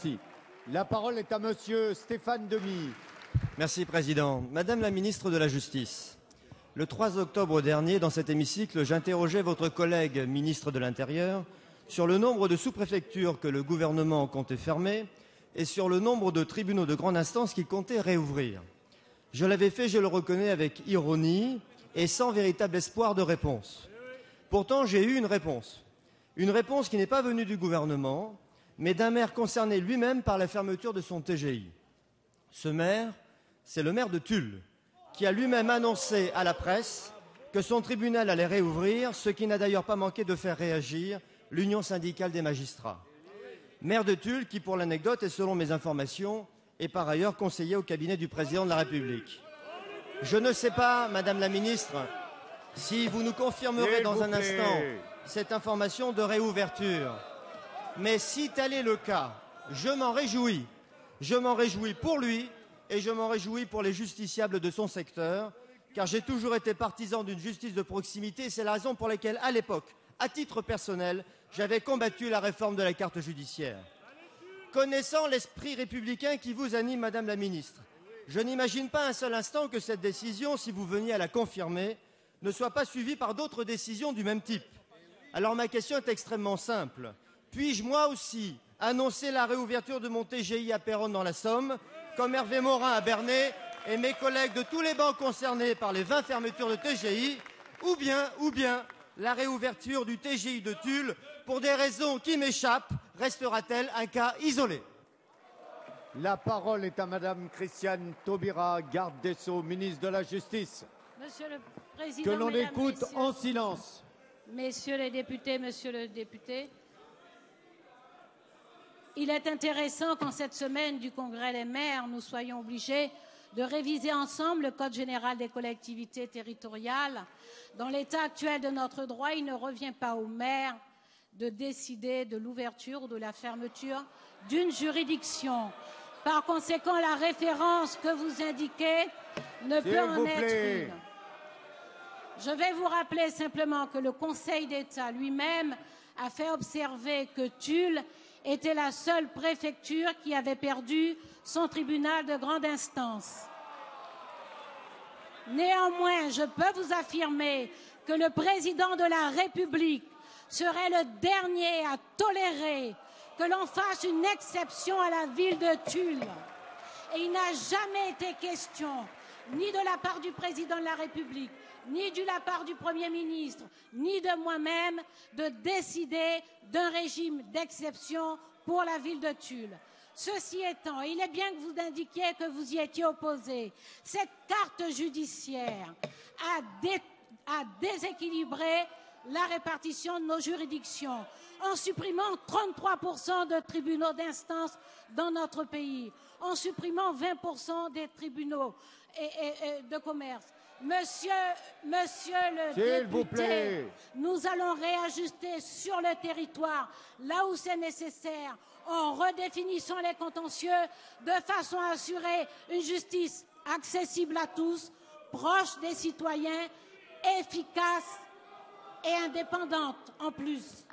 Merci. La parole est à Monsieur Stéphane Demy. Merci, Président. Madame la ministre de la Justice, le 3 octobre dernier, dans cet hémicycle, j'interrogeais votre collègue ministre de l'Intérieur sur le nombre de sous-préfectures que le gouvernement comptait fermer et sur le nombre de tribunaux de grande instance qu'il comptait réouvrir. Je l'avais fait, je le reconnais, avec ironie et sans véritable espoir de réponse. Pourtant, j'ai eu une réponse qui n'est pas venue du gouvernement, mais d'un maire concerné lui-même par la fermeture de son TGI. Ce maire, c'est le maire de Tulle, qui a lui-même annoncé à la presse que son tribunal allait réouvrir, ce qui n'a d'ailleurs pas manqué de faire réagir l'Union syndicale des magistrats. Maire de Tulle qui, pour l'anecdote, et selon mes informations, est par ailleurs conseiller au cabinet du président de la République. Je ne sais pas, Madame la ministre, si vous nous confirmerez dans un instant cette information de réouverture. Mais si tel est le cas, je m'en réjouis. Je m'en réjouis pour lui et je m'en réjouis pour les justiciables de son secteur, car j'ai toujours été partisan d'une justice de proximité et c'est la raison pour laquelle, à l'époque, à titre personnel, j'avais combattu la réforme de la carte judiciaire. Connaissant l'esprit républicain qui vous anime, Madame la ministre, je n'imagine pas un seul instant que cette décision, si vous veniez à la confirmer, ne soit pas suivie par d'autres décisions du même type. Alors ma question est extrêmement simple. Puis-je moi aussi annoncer la réouverture de mon TGI à Péronne dans la Somme, comme Hervé Morin à Bernay et mes collègues de tous les bancs concernés par les 20 fermetures de TGI, ou bien la réouverture du TGI de Tulle, pour des raisons qui m'échappent, restera-t-elle un cas isolé? La parole est à Madame Christiane Taubira, garde des Sceaux, ministre de la Justice. Monsieur le Président, que l'on Mesdames, écoute Messieurs, en silence. Messieurs les députés, Monsieur le député, il est intéressant qu'en cette semaine du Congrès des maires, nous soyons obligés de réviser ensemble le Code général des collectivités territoriales. Dans l'état actuel de notre droit, il ne revient pas aux maires de décider de l'ouverture ou de la fermeture d'une juridiction. Par conséquent, la référence que vous indiquez ne peut en être une. Je vais vous rappeler simplement que le Conseil d'État lui-même a fait observer que Tulle était la seule préfecture qui avait perdu son tribunal de grande instance. Néanmoins, je peux vous affirmer que le président de la République serait le dernier à tolérer que l'on fasse une exception à la ville de Tulle. Et il n'a jamais été question, ni de la part du président de la République, ni de la part du Premier ministre, ni de moi-même, de décider d'un régime d'exception pour la ville de Tulle. Ceci étant, il est bien que vous indiquiez que vous y étiez opposé. Cette carte judiciaire a déséquilibré la répartition de nos juridictions en supprimant 33% de tribunaux d'instance dans notre pays, en supprimant 20% des tribunaux de commerce. Monsieur le député, nous allons réajuster sur le territoire, là où c'est nécessaire, en redéfinissant les contentieux, de façon à assurer une justice accessible à tous, proche des citoyens, efficace et indépendante en plus.